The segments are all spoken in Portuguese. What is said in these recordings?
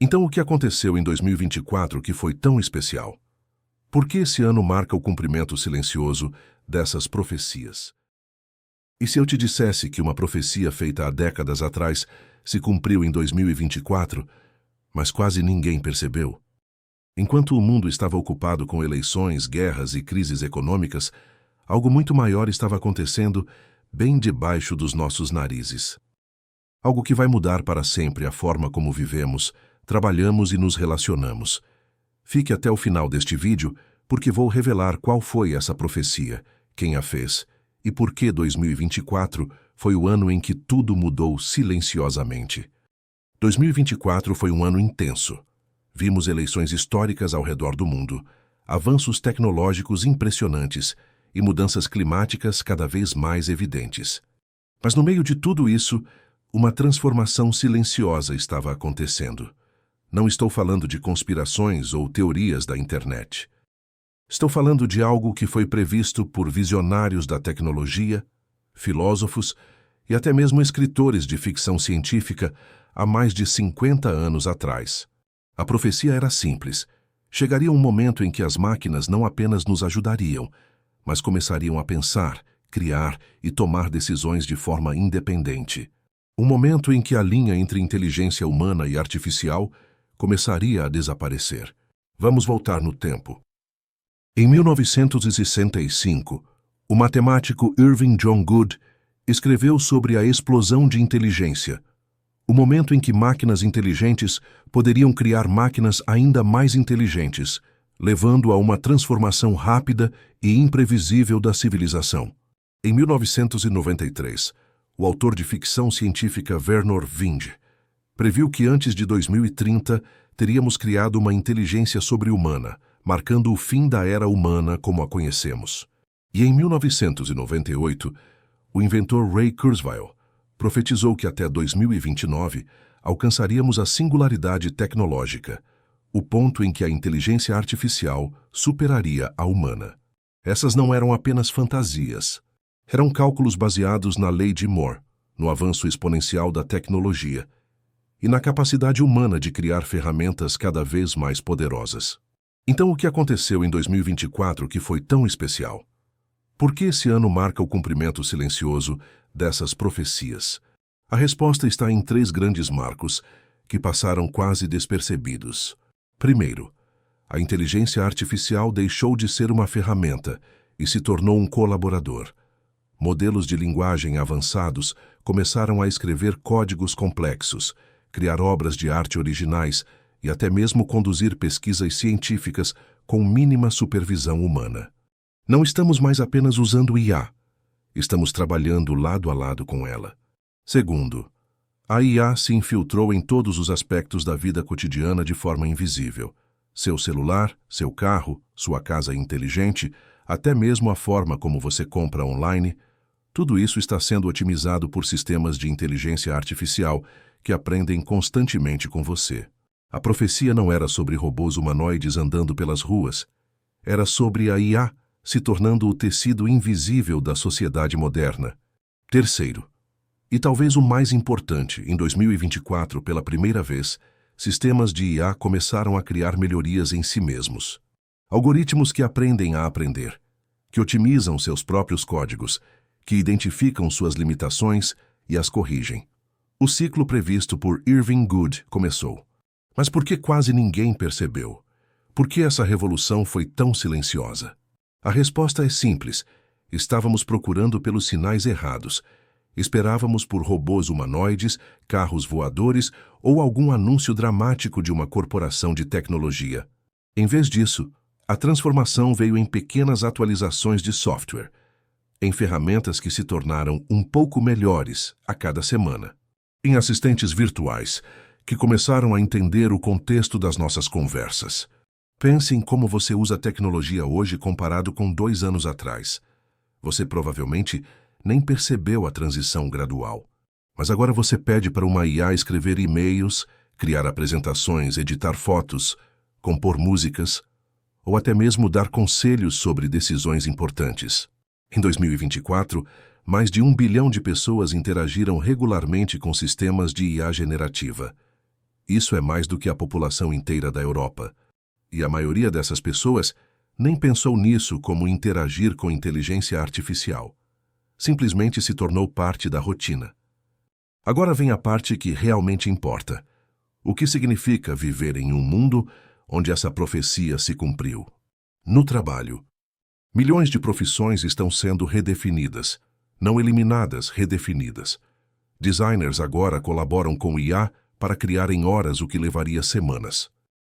Então, o que aconteceu em 2024 que foi tão especial? Por que esse ano marca o cumprimento silencioso dessas profecias? E se eu te dissesse que uma profecia feita há décadas atrás se cumpriu em 2024, mas quase ninguém percebeu? Enquanto o mundo estava ocupado com eleições, guerras e crises econômicas, algo muito maior estava acontecendo bem debaixo dos nossos narizes. Algo que vai mudar para sempre a forma como vivemos, trabalhamos e nos relacionamos. Fique até o final deste vídeo, porque vou revelar qual foi essa profecia, quem a fez e por que 2024 foi o ano em que tudo mudou silenciosamente. 2024 foi um ano intenso. Vimos eleições históricas ao redor do mundo, avanços tecnológicos impressionantes e mudanças climáticas cada vez mais evidentes. Mas no meio de tudo isso, uma transformação silenciosa estava acontecendo. Não estou falando de conspirações ou teorias da internet. Estou falando de algo que foi previsto por visionários da tecnologia, filósofos e até mesmo escritores de ficção científica há mais de 50 anos atrás. A profecia era simples. Chegaria um momento em que as máquinas não apenas nos ajudariam, mas começariam a pensar, criar e tomar decisões de forma independente. Um momento em que a linha entre inteligência humana e artificial começaria a desaparecer. Vamos voltar no tempo. Em 1965, o matemático Irving John Good escreveu sobre a explosão de inteligência, o momento em que máquinas inteligentes poderiam criar máquinas ainda mais inteligentes, levando a uma transformação rápida e imprevisível da civilização. Em 1993, o autor de ficção científica Vernor Vinge previu que antes de 2030 teríamos criado uma inteligência sobre-humana, marcando o fim da era humana como a conhecemos. E em 1998, o inventor Ray Kurzweil profetizou que até 2029 alcançaríamos a singularidade tecnológica, o ponto em que a inteligência artificial superaria a humana. Essas não eram apenas fantasias. Eram cálculos baseados na lei de Moore, no avanço exponencial da tecnologia e na capacidade humana de criar ferramentas cada vez mais poderosas. Então, o que aconteceu em 2024 que foi tão especial? Por que esse ano marca o cumprimento silencioso dessas profecias? A resposta está em 3 grandes marcos que passaram quase despercebidos. Primeiro, a inteligência artificial deixou de ser uma ferramenta e se tornou um colaborador. Modelos de linguagem avançados começaram a escrever códigos complexos, criar obras de arte originais e até mesmo conduzir pesquisas científicas com mínima supervisão humana. Não estamos mais apenas usando IA, estamos trabalhando lado a lado com ela. Segundo, a IA se infiltrou em todos os aspectos da vida cotidiana de forma invisível. Seu celular, seu carro, sua casa inteligente, até mesmo a forma como você compra online, tudo isso está sendo otimizado por sistemas de inteligência artificial que aprendem constantemente com você. A profecia não era sobre robôs humanoides andando pelas ruas, era sobre a IA se tornando o tecido invisível da sociedade moderna. Terceiro, e talvez o mais importante, em 2024, pela primeira vez, sistemas de IA começaram a criar melhorias em si mesmos. Algoritmos que aprendem a aprender, que otimizam seus próprios códigos, que identificam suas limitações e as corrigem. O ciclo previsto por Irving Good começou. Mas por que quase ninguém percebeu? Por que essa revolução foi tão silenciosa? A resposta é simples. Estávamos procurando pelos sinais errados. Esperávamos por robôs humanoides, carros voadores ou algum anúncio dramático de uma corporação de tecnologia. Em vez disso, a transformação veio em pequenas atualizações de software, em ferramentas que se tornaram um pouco melhores a cada semana, em assistentes virtuais que começaram a entender o contexto das nossas conversas. Pense em como você usa a tecnologia hoje comparado com 2 anos atrás. Você provavelmente nem percebeu a transição gradual. Mas agora você pede para uma IA escrever e-mails, criar apresentações, editar fotos, compor músicas, ou até mesmo dar conselhos sobre decisões importantes. Em 2024, mais de 1 bilhão de pessoas interagiram regularmente com sistemas de IA generativa. Isso é mais do que a população inteira da Europa. E a maioria dessas pessoas nem pensou nisso como interagir com inteligência artificial. Simplesmente se tornou parte da rotina. Agora vem a parte que realmente importa. O que significa viver em um mundo onde essa profecia se cumpriu? No trabalho. Milhões de profissões estão sendo redefinidas, não eliminadas, redefinidas. Designers agora colaboram com o IA para criar em horas o que levaria semanas.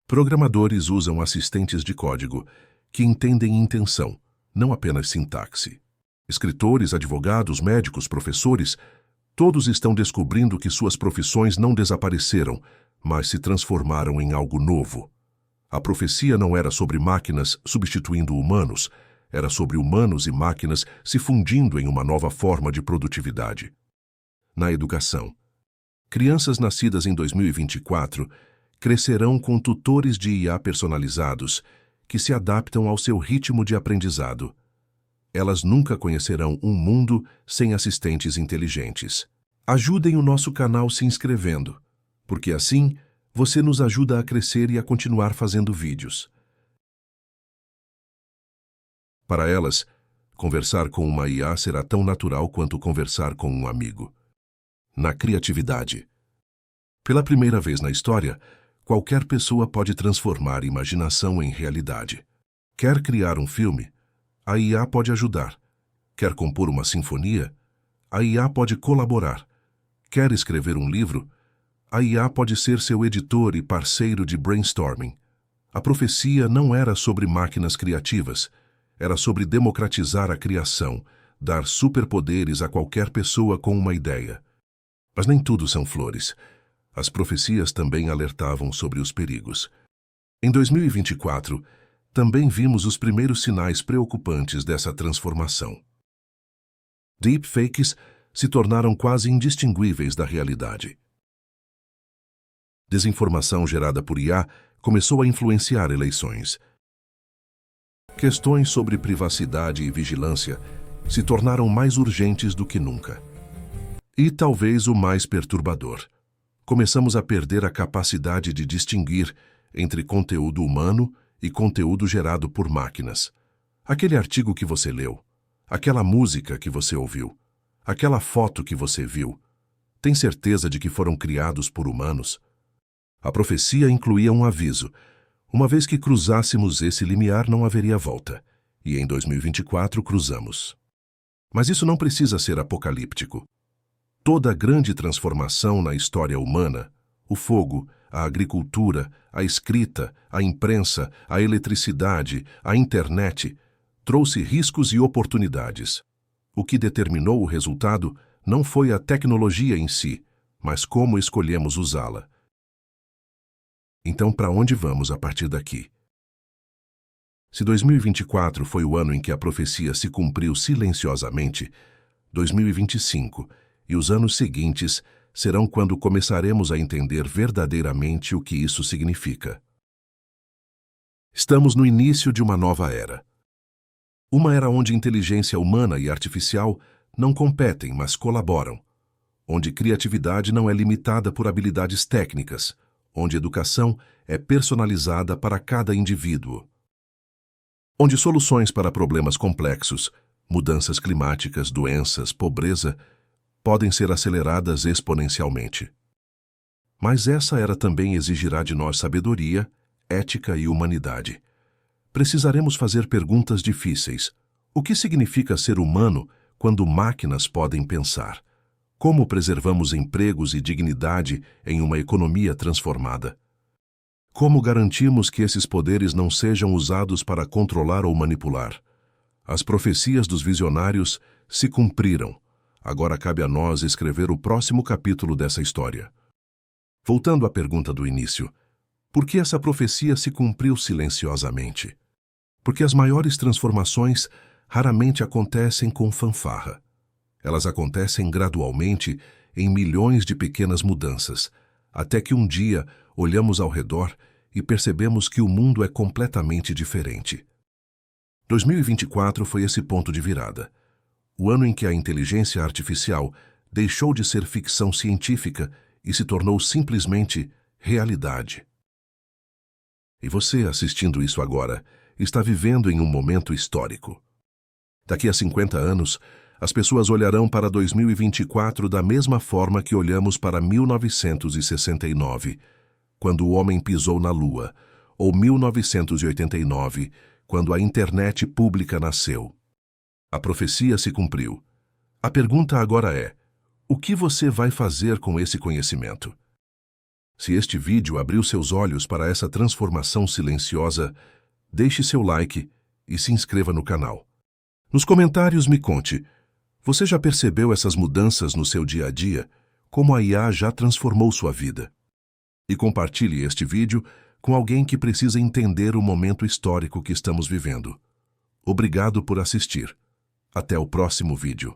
Programadores usam assistentes de código que entendem intenção, não apenas sintaxe. Escritores, advogados, médicos, professores, todos estão descobrindo que suas profissões não desapareceram, mas se transformaram em algo novo. A profecia não era sobre máquinas substituindo humanos, era sobre humanos e máquinas se fundindo em uma nova forma de produtividade. Na educação. Crianças nascidas em 2024 crescerão com tutores de IA personalizados que se adaptam ao seu ritmo de aprendizado. Elas nunca conhecerão um mundo sem assistentes inteligentes. Ajudem o nosso canal se inscrevendo, porque assim você nos ajuda a crescer e a continuar fazendo vídeos. Para elas, conversar com uma IA será tão natural quanto conversar com um amigo. Na criatividade. Pela primeira vez na história, qualquer pessoa pode transformar imaginação em realidade. Quer criar um filme? A IA pode ajudar. Quer compor uma sinfonia? A IA pode colaborar. Quer escrever um livro? A IA pode ser seu editor e parceiro de brainstorming. A profecia não era sobre máquinas criativas, era sobre democratizar a criação, dar superpoderes a qualquer pessoa com uma ideia. Mas nem tudo são flores. As profecias também alertavam sobre os perigos. Em 2024, também vimos os primeiros sinais preocupantes dessa transformação. Deepfakes se tornaram quase indistinguíveis da realidade. Desinformação gerada por IA começou a influenciar eleições. Questões sobre privacidade e vigilância se tornaram mais urgentes do que nunca. E talvez o mais perturbador. Começamos a perder a capacidade de distinguir entre conteúdo humano e conteúdo gerado por máquinas. Aquele artigo que você leu, aquela música que você ouviu, aquela foto que você viu, tem certeza de que foram criados por humanos? A profecia incluía um aviso. Uma vez que cruzássemos esse limiar, não haveria volta. E em 2024 cruzamos. Mas isso não precisa ser apocalíptico. Toda grande transformação na história humana, o fogo, a agricultura, a escrita, a imprensa, a eletricidade, a internet, trouxe riscos e oportunidades. O que determinou o resultado não foi a tecnologia em si, mas como escolhemos usá-la. Então, para onde vamos a partir daqui? Se 2024 foi o ano em que a profecia se cumpriu silenciosamente, 2025 e os anos seguintes serão quando começaremos a entender verdadeiramente o que isso significa. Estamos no início de uma nova era. Uma era onde inteligência humana e artificial não competem, mas colaboram. Onde criatividade não é limitada por habilidades técnicas, onde educação é personalizada para cada indivíduo. Onde soluções para problemas complexos, mudanças climáticas, doenças, pobreza, podem ser aceleradas exponencialmente. Mas essa era também exigirá de nós sabedoria, ética e humanidade. Precisaremos fazer perguntas difíceis. O que significa ser humano quando máquinas podem pensar? Como preservamos empregos e dignidade em uma economia transformada? Como garantimos que esses poderes não sejam usados para controlar ou manipular? As profecias dos visionários se cumpriram. Agora cabe a nós escrever o próximo capítulo dessa história. Voltando à pergunta do início, por que essa profecia se cumpriu silenciosamente? Porque as maiores transformações raramente acontecem com fanfarra. Elas acontecem gradualmente em milhões de pequenas mudanças, até que um dia olhamos ao redor e percebemos que o mundo é completamente diferente. 2024 foi esse ponto de virada. O ano em que a inteligência artificial deixou de ser ficção científica e se tornou simplesmente realidade. E você, assistindo isso agora, está vivendo em um momento histórico. Daqui a 50 anos, as pessoas olharão para 2024 da mesma forma que olhamos para 1969, quando o homem pisou na Lua, ou 1989, quando a internet pública nasceu. A profecia se cumpriu. A pergunta agora é: o que você vai fazer com esse conhecimento? Se este vídeo abriu seus olhos para essa transformação silenciosa, deixe seu like e se inscreva no canal. Nos comentários me conte, você já percebeu essas mudanças no seu dia a dia? Como a IA já transformou sua vida? E compartilhe este vídeo com alguém que precisa entender o momento histórico que estamos vivendo. Obrigado por assistir. Até o próximo vídeo.